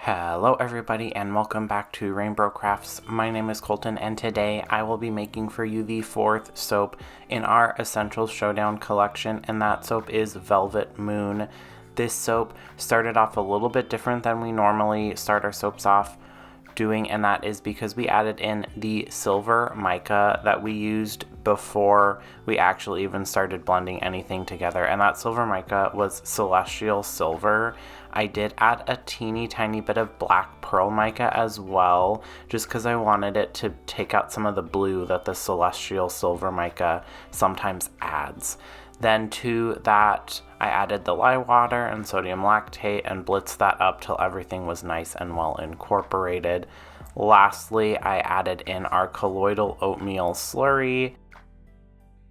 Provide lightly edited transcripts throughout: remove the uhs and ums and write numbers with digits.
Hello everybody and welcome back to RainBro Crafts. My name is Colton and today I will be making for you the fourth soap in our Essential Showdown collection, and that soap is Velvet Moon. This soap started off a little bit different than we normally start our soaps off doing, and that is because we added in the silver mica that we used before we actually even started blending anything together, and that silver mica was Celestial Silver. I did add a teeny tiny bit of black pearl mica as well, just because I wanted it to take out some of the blue that the Celestial Silver mica sometimes adds. Then to that, I added the lye water and sodium lactate and blitzed that up till everything was nice and well incorporated. Lastly, I added in our colloidal oatmeal slurry,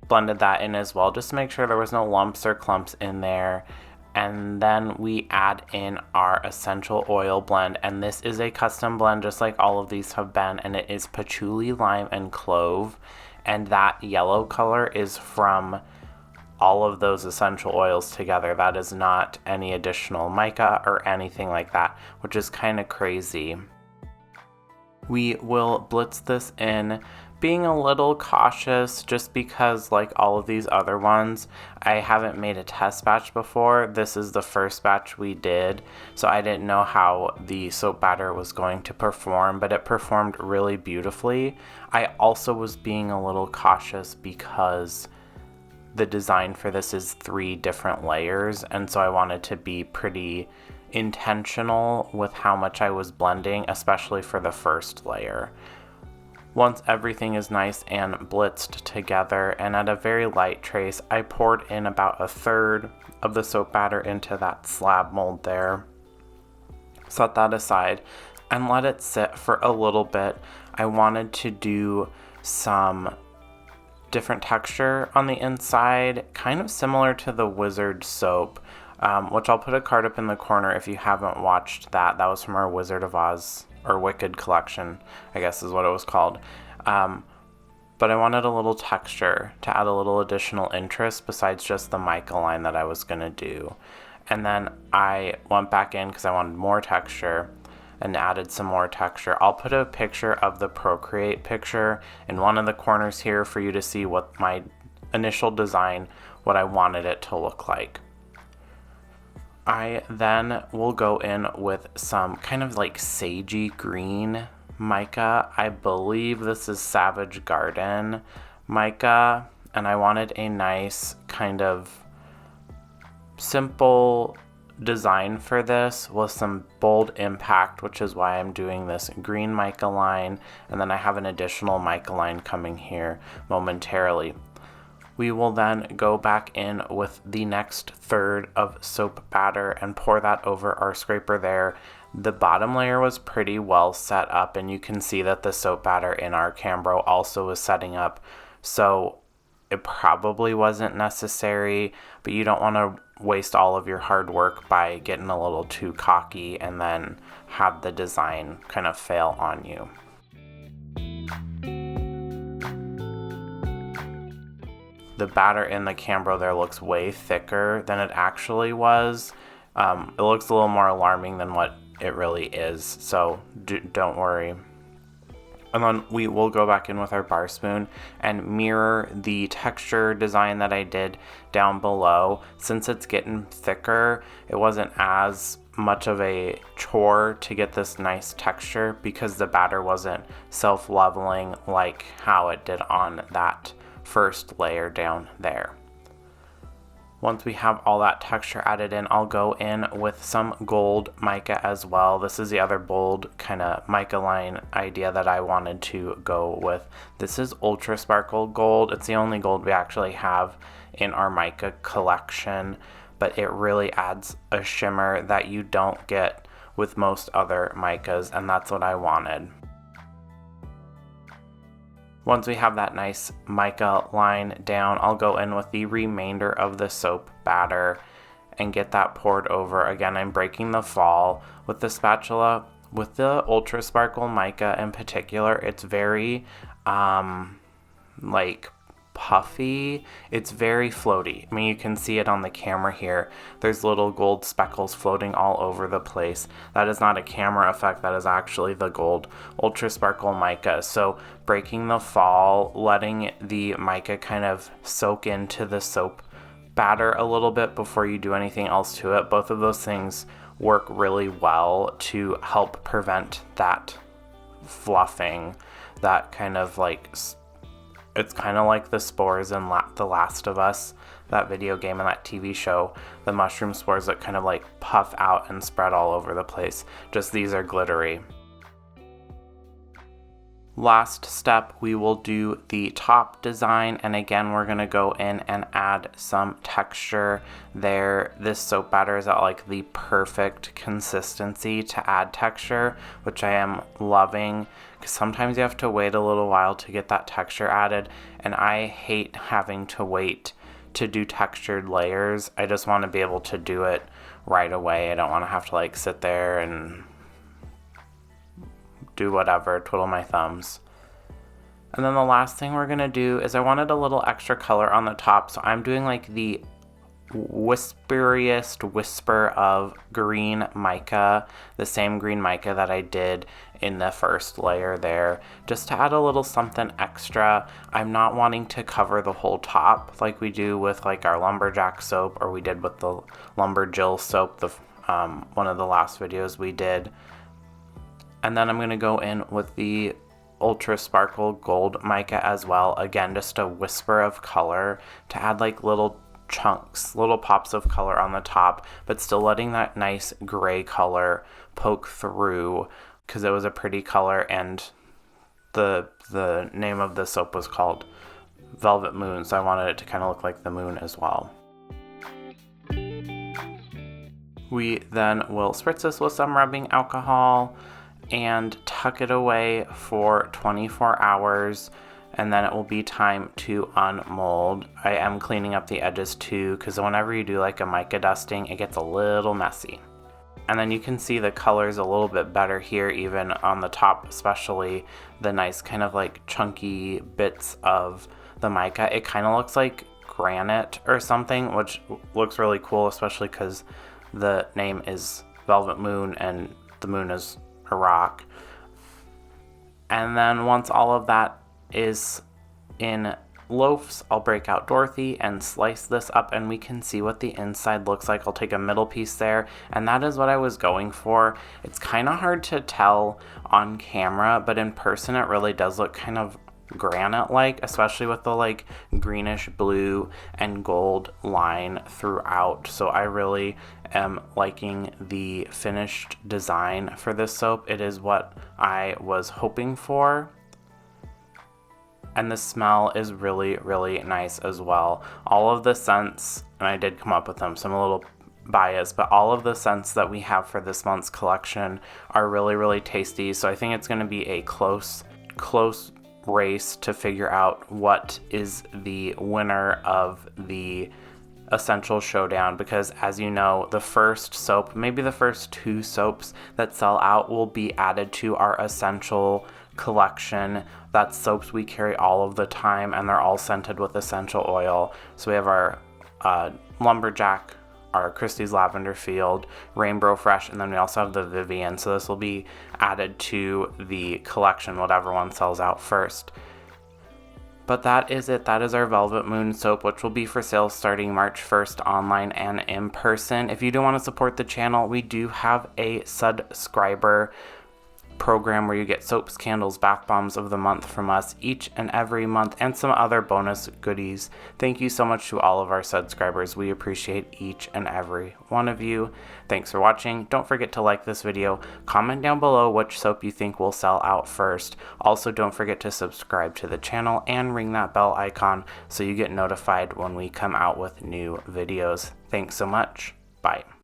blended that in as well just to make sure there was no lumps or clumps in there. And then we add in our essential oil blend, and this is a custom blend just like all of these have been, and it is patchouli, lime, and clove, and that yellow color is from all of those essential oils together. That is not any additional mica or anything like that, which is kind of crazy. We will blitz this in, being a little cautious just because, like all of these other ones, I haven't made a test batch before. This is the first batch we did, so I didn't know how the soap batter was going to perform, but it performed really beautifully. I also was being a little cautious because the design for this is 3 different layers, and so I wanted to be pretty intentional with how much I was blending, especially for the first layer. Once everything is nice and blitzed together and at a very light trace, I poured in about 1/3 of the soap batter into that slab mold there. Set that aside and let it sit for a little bit. I wanted to do some different texture on the inside, kind of similar to the Wizard soap, which I'll put a card up in the corner if you haven't watched that. That was from our Wizard of Oz or Wicked collection, I guess is what it was called. But I wanted a little texture to add a little additional interest besides just the mica line that I was going to do. And then I went back in because I wanted more texture and added some more texture. I'll put a picture of the Procreate picture in one of the corners here for you to see what my initial design, what I wanted it to look like. I then will go in with some kind of like sagey green mica. I believe this is Savage Garden mica, and I wanted a nice kind of simple design for this with some bold impact, which is why I'm doing this green mica line, and then I have an additional mica line coming here momentarily. We will then go back in with the next 1/3 of soap batter and pour that over our scraper there. The bottom layer was pretty well set up, and you can see that the soap batter in our Cambro also was setting up, so it probably wasn't necessary, but you don't want to waste all of your hard work by getting a little too cocky and then have the design kind of fail on you. The batter in the Cambro there looks way thicker than it actually was. It looks a little more alarming than what it really is, so don't worry. And then we will go back in with our bar spoon and mirror the texture design that I did down below. Since it's getting thicker, it wasn't as much of a chore to get this nice texture because the batter wasn't self-leveling like how it did on that first layer down there. Once we have all that texture added in, I'll go in with some gold mica as well. This is the other bold kind of mica line idea that I wanted to go with. This is Ultra Sparkle Gold. It's the only gold we actually have in our mica collection, but it really adds a shimmer that you don't get with most other micas, and that's what I wanted. Once we have that nice mica line down, I'll go in with the remainder of the soap batter and get that poured over. Again, I'm breaking the fall with the spatula. With the Ultra Sparkle mica in particular, it's very like puffy. It's very floaty. I mean, you can see it on the camera here. There's little gold speckles floating all over the place. That is not a camera effect. That is actually the gold Ultra Sparkle mica. So breaking the fall, letting the mica kind of soak into the soap batter a little bit before you do anything else to it. Both of those things work really well to help prevent that fluffing, that kind of like, it's kind of like the spores in The Last of Us, that video game and that TV show, the mushroom spores that kind of like puff out and spread all over the place. Just these are glittery. Last step, we will do the top design, and again we're going to go in and add some texture there. This soap batter is at like the perfect consistency to add texture, which I am loving, because sometimes you have to wait a little while to get that texture added, and I hate having to wait to do textured layers. I just want to be able to do it right away. I don't want to have to like sit there and do whatever, twiddle my thumbs. And then the last thing we're gonna do is I wanted a little extra color on the top, so I'm doing like the whisperiest whisper of green mica, the same green mica that I did in the first layer there, just to add a little something extra. I'm not wanting to cover the whole top like we do with like our lumberjack soap, or we did with the lumberjill soap, the one of the last videos we did. And then I'm going to go in with the Ultra Sparkle Gold mica as well. Again, just a whisper of color to add like little chunks, little pops of color on the top, but still letting that nice gray color poke through, because it was a pretty color, and the name of the soap was called Velvet Moon, so I wanted it to kind of look like the moon as well. We then will spritz this with some rubbing alcohol and tuck it away for 24 hours, and then it will be time to unmold. I am cleaning up the edges too, because whenever you do like a mica dusting, it gets a little messy. And then you can see the colors a little bit better here, even on the top, especially the nice kind of like chunky bits of the mica. It kind of looks like granite or something, which looks really cool, especially because the name is Velvet Moon and the moon is a rock. And then once all of that is in loaves, I'll break out Dorothy and slice this up, and we can see what the inside looks like. I'll take a middle piece there, and that is what I was going for. It's kind of hard to tell on camera, but in person it really does look kind of granite-like, especially with the like greenish blue and gold line throughout. So I really am liking the finished design for this soap. It is what I was hoping for, and the smell is really, really nice as well. All of the scents, and I did come up with them, so I'm a little biased, but all of the scents that we have for this month's collection are really, really tasty. So I think it's going to be a close race to figure out what is the winner of the Essential Showdown, because as you know, the first soap, maybe the first two soaps that sell out, will be added to our Essential collection. That's soaps we carry all of the time, and they're all scented with essential oil. So we have our Lumberjack, our Christie's Lavender Field, RainBro Fresh, and then we also have the Vivian. So this will be added to the collection, whatever one sells out first. But that is it. That is our Velvet Moon soap, which will be for sale starting March 1st online and in person. If you do want to support the channel, we do have a subscriber program where you get soaps, candles, bath bombs of the month from us each and every month, and some other bonus goodies. Thank you so much to all of our subscribers. We appreciate each and every one of you. Thanks for watching. Don't forget to like this video, comment down below which soap you think will sell out first. Also, don't forget to subscribe to the channel and ring that bell icon so you get notified when we come out with new videos. Thanks so much. Bye.